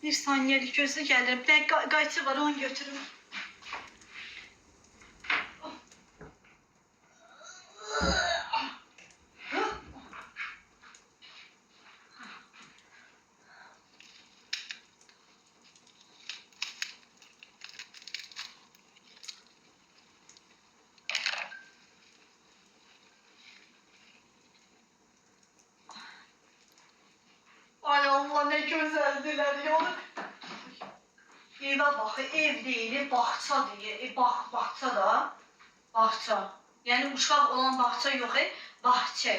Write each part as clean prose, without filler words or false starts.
Bir saniyelik gözü gəlir. Bir də qayçı var, onu götürüm. Ay Allah, ne gözəldirlər ya. Evə bax, ev deyil, bağça deyil. Bağça da, bağça. Yəni uşaq olan bağça yox, bağça.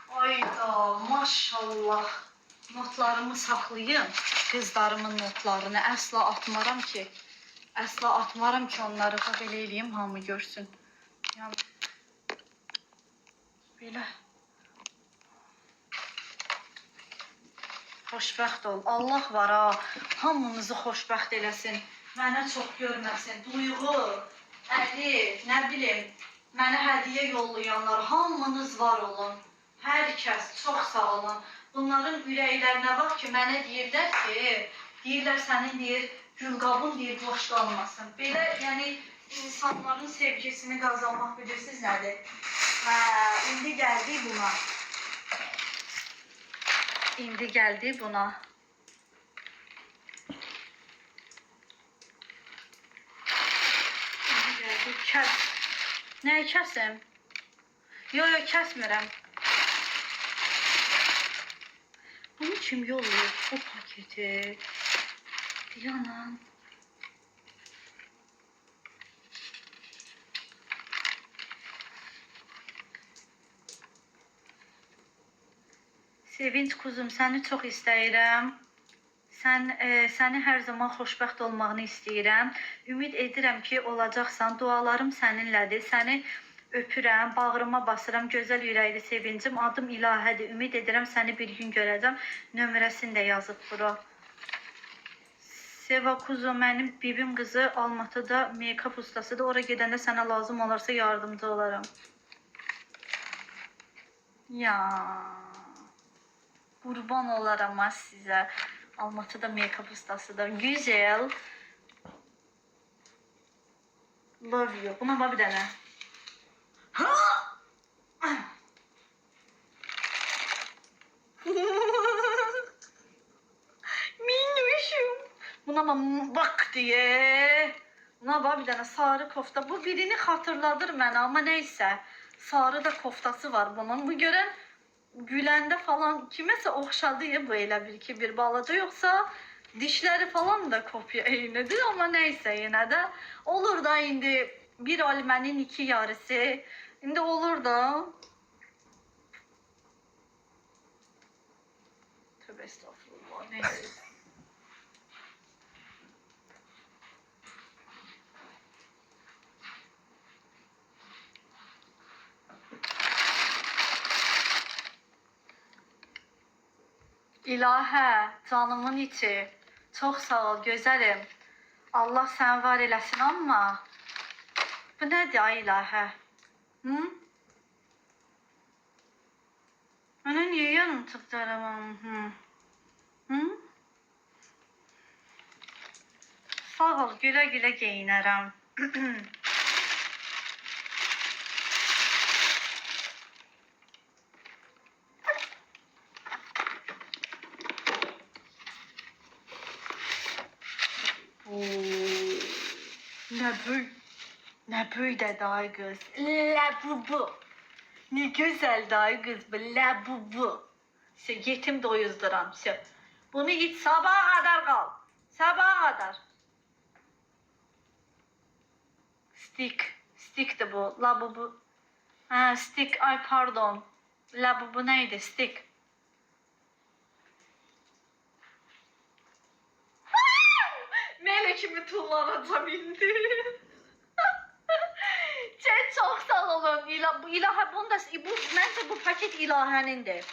Ayda, maşallah. Notlarımı saxlayın, qızlarımın notlarını. Əsla atmaram ki. Əsla atmaram ki, onları belə eləyim, hamı görsün. Yəni, belə. Xoşbəxt ol. Allah var ha, hamımızı xoşbəxt eləsin. Mənə çox görməsin. Duyğu, Əlif, nə bilim, mənə hədiyyə yollayanlar, hamınız var olun. Hər kəs, çox sağ olun. Bunların ürəklərinə bax ki, mənə deyirlər ki, deyirlər sənin deyir, gülqabın deyir, boş qalmasın. Belə, yəni, insanların sevgisini qazanmaq bilirsiniz nədir? İndi gəldik buna. İndi gəldik buna. İndi gəldik, kəs. Nəyi kəsim? Yo, kəsmirəm. Bunu kim yollayır? O paketi. Diana. Sevinç kuzum, səni çox istəyirəm. Səni hər zaman xoşbəxt olmağını istəyirəm. Ümid edirəm ki, olacaqsan. Dualarım səninlədir. Səni öpürəm, bağrıma basıram. Gözəl ürəkli Sevincim. Adım İlahədir. Ümid edirəm səni bir gün görəcəm. Nömrəsini də yazıb bura. Seva kuzu, mənim bibim qızı Almatıda make-up ustasıdır. Oraya gedəndə sənə lazım olarsa yardımcı olaram. Ya, qurban olaram sizə. Almatıda make-up ustasıdır. Güzel. Love you. Buna bax bir dənə. Minnoşum. Buna bak diye. Buna bak bir tane sarı kofta. Bu birini hatırladır mənə, ama neyse. Sarı da koftası var bunun. Bu görən güləndə falan kiməsə oxşadı ya bu elə bir balaca, yoksa dişleri falan da kopya eynidir, ama neyse yine de olur da indi bir almenin iki yarısı. İndi olur da. Tövbe estağfurullah. Neyse. İlahə, canımın içi. Çok sağ ol, gözəlim. Allah sən var eləsin, amma bu nədir ay İlahə? Hı? Mənə niyə yanıltıqlarım? Hı? Sağ ol, gülə gülə geyinərəm. Ne böyle day kız. Labubu. Ne güzel day kız bu labubu. Yetim doyuzduram. Bunu iç, sabaha kadar kal. Sabaha kadar. Stick de bu. Labubu. Ha, stick. Ay pardon. Labubu neydi? Stick. Melekimi tullanacağım indi. Çok sağ olun. İlahi bunu da bence bu paket İlahi'nindir.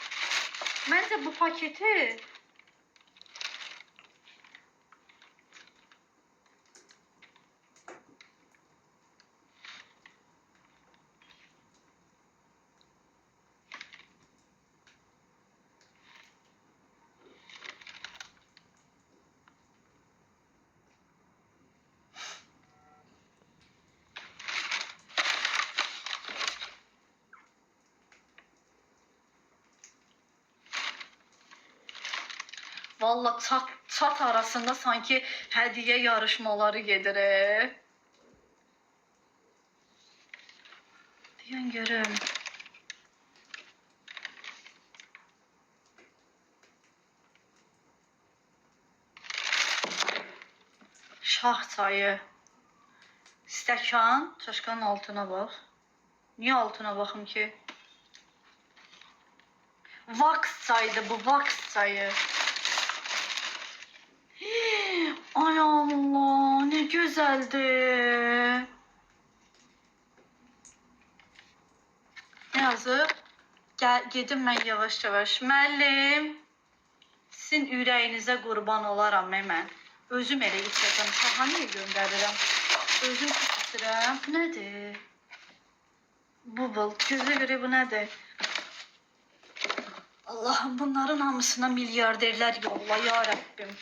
Bence bu paketi Valla çat arasında sanki hediye yarışmaları gedir. Deyən görüm. Şah çayı. Stəkan. Çaşkanın altına bax. Niyə altına baxım ki? Vaks çayıdır bu, vaks çayı. Ay Allah, ne gözəldir. Ne yazıb? Gedim mən yavaş-yavaş. Müəllim, sizin ürəyinizə qurban olaram mən. Özüm elə içəcəm. Şaha niyə göndərirəm? Özüm içirəm. Bu nədir? Bubble. Gözə görə bu nədir? Allahım, bunların hamısına milyarderlər yolla, ya Rəbbim.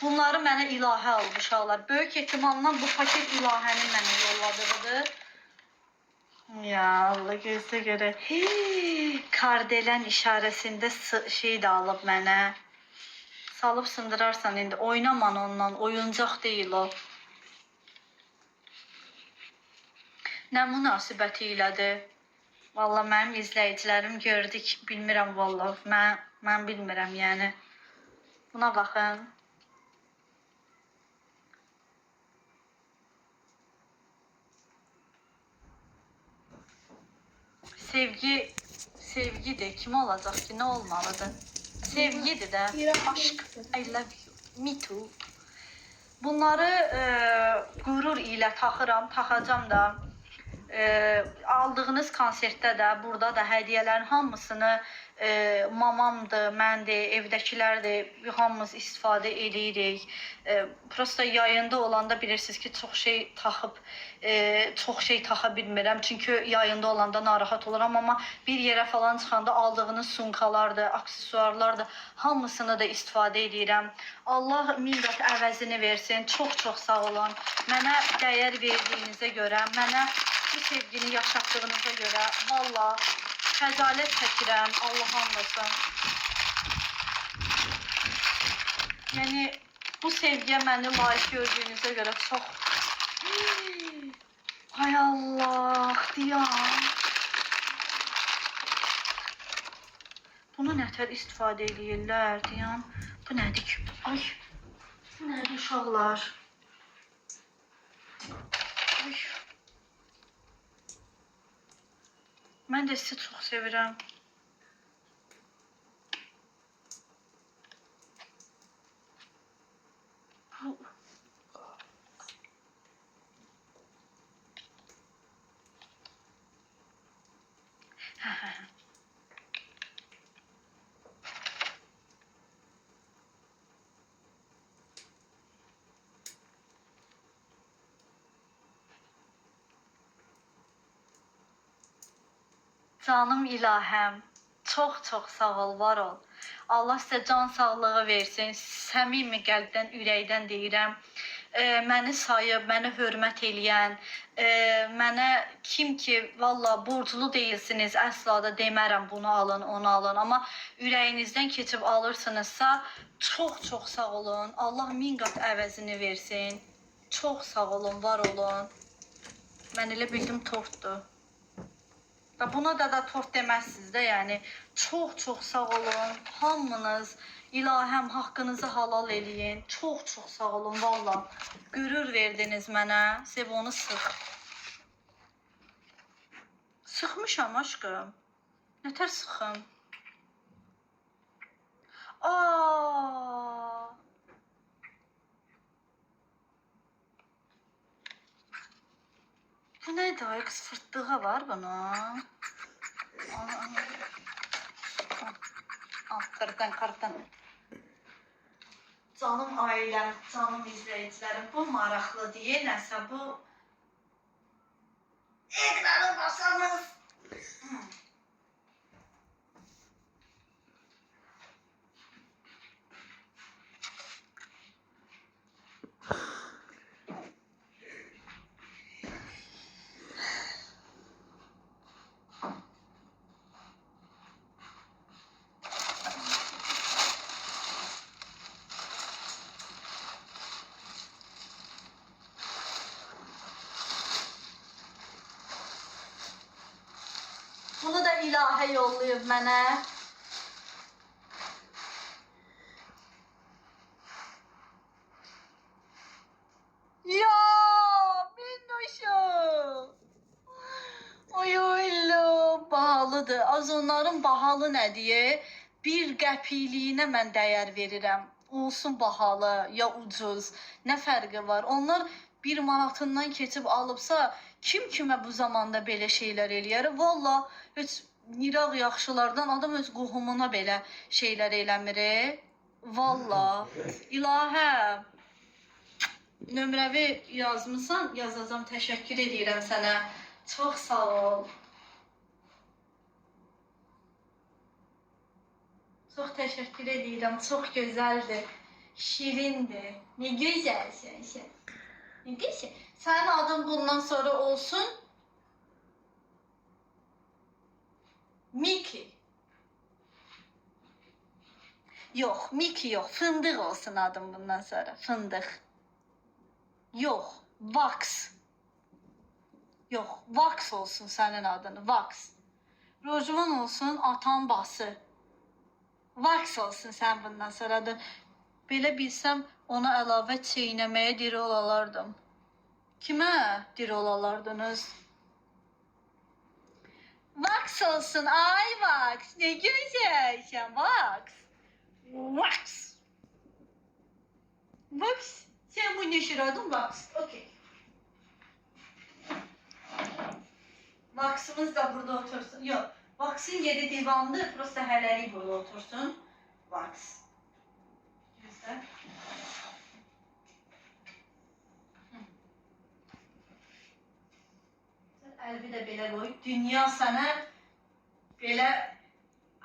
Bunları mənə ilahə almışaqlar. Böyük ehtimalla bu paket ilahənin mənə yolladığıdır. Ya Allah, gözə görə. Kardelen işarəsində şey də alıb mənə. Salıb sındırarsan indi. Oynaman ondan. Oyuncaq deyil o. Nə münasibəti ilədir? Valla mənim izləyicilərim gördük. Bilmirəm valla. Mən bilmirəm yəni. Buna baxın. Sevgidir. Kim olacaq ki? Nə olmalıdır? Sevgidir də. Aşk. I love you. Me too. Bunları qürur ilə taxıram, taxacam da. Aldığınız konsertdə də, burada da hədiyyələrin hamısını mamamdır, məndir, evdəkilərdir, hamımız istifadə edirik. Prosta yayında olanda bilirsiniz ki, çox şey taxa bilmirəm. Çünki yayında olanda narahat oluram, amma bir yerə falan çıxanda aldığınız sumkalardır, aksesuarlardır, hamısını da istifadə edirəm. Allah min qat əvəzini versin. Çox sağ olun. Mənə dəyər verdiyinizə görə, mənə bu sevgini yaşatdığınıza görə valla xəcalət çəkirəm, Allah anlasın. Yəni bu sevgiyə məni layiq gördüyünüzə görə çox... Ay Allah, deyəm. Bunu nətər istifadə edirlər, deyəm. Bu nədir ki? Ay, bu nədir uşaqlar? Ay. Mən də sizi çox sevirəm. Canım ilahəm, çox sağ ol, var ol. Allah sizə can sağlığı versin, səmimi qəlbdən, ürəkdən deyirəm. Məni sayıb, məni hörmət eləyən, mənə kim ki, valla borclu deyilsiniz, əsla da demərəm bunu alın, onu alın. Amma ürəyinizdən keçib alırsınızsa, çox sağ olun. Allah min qat əvəzini versin. Çox sağ olun, var olun. Mən elə bildim tortdur. Buna da tort deməzsiniz də, yəni çox sağ olun, hamınız, ilahəm haqqınızı halal eləyin, çox sağ olun, valla, qürur verdiniz mənə, sev onu sıx. Sıxmışam aşkım, nətər sıxım? Bu nədir? Ay qız, fırtdığa var buna. Qırdan. Canım ailəm, canım izləyicilərim, bu maraqlı deyə nəsə bu... Ekranı basanız. ilahə yollayıb mənə. Ya, minnoşum. Oy oylu, bahalıdır. Az onların bahalı nə diye? Bir qəpiyliyinə mən dəyər verirəm. Olsun bahalı ya ucuz. Nə fərqi var? Onlar 1 manatından keçib alıbsa, kim kimə bu zamanda belə şeylər eləyər? Valla, heç niraq yaxşılardan adam öz qohumuna belə şeylər eləmir. Valla, ilahə. Nömrəvi yazmısan, yazacağım. Təşəkkür edirəm sənə. Çox sağ ol. Çox təşəkkür edirəm. Çox gözəldir. Şirindir. Ne gözəlsən sən. Ne gözəl. Sənin adın bundan sonra olsun Miki. Yox, Miki yox. Fındıq olsun adım bundan sonra. Fındıq. Yox, Vax. Yox, Vax olsun sənin adını. Vax. Rojvan olsun atan bası. Vax olsun sən bundan sonra adın. Belə bilsəm ona əlavə çeynəməyə diri olalardım. Kimə diri olalardınız? Vax olsun, ay Vax. Ne gözəlsən, Vax. Vax. Vax. Sen bu neşir adın Vax. Okey. Vax'ımız da burada otursun. Yok. Vax'ın yeri divandı. Prosta hələlik burada otursun. Vax. Güzel. Əlbi də belə qoy. Dünya sənə belə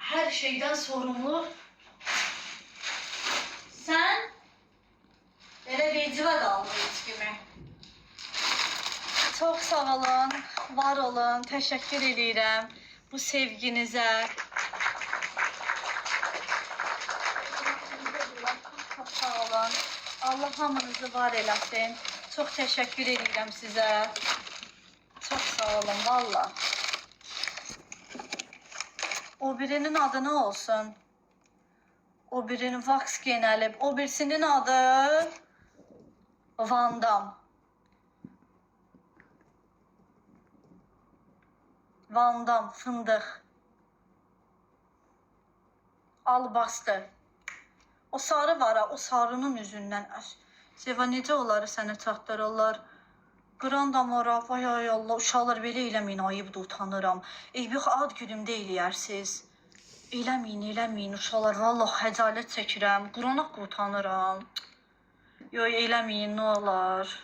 hər şeydən sorumlu. Sən belə vecivə qaldı heç kimi. Çok sağ olun, var olun, teşekkür edirəm bu sevginizə. Çok sağ olun. Allah hamınızı var eləsin. Çok teşekkür edirəm sizə. Çok sağ olun, valla. O birinin adı ne olsun? O birinin Vax genəlib. O birisinin adı Van Damme. Van Damme, fındıq. Albastı. O sarı var ha, o sarının üzündən. Seva necə onları sənə çatdırırlar? Qrandamara, vay ay Allah, uşaqlar belə eləməyin, ayıbdır, utanıram. Eybi ad günümdə eləyərsiz. Eləməyin, uşaqlar, vallahi xəcalət çəkirəm. Qurana utanıram. Yox, eləməyin, nə olar.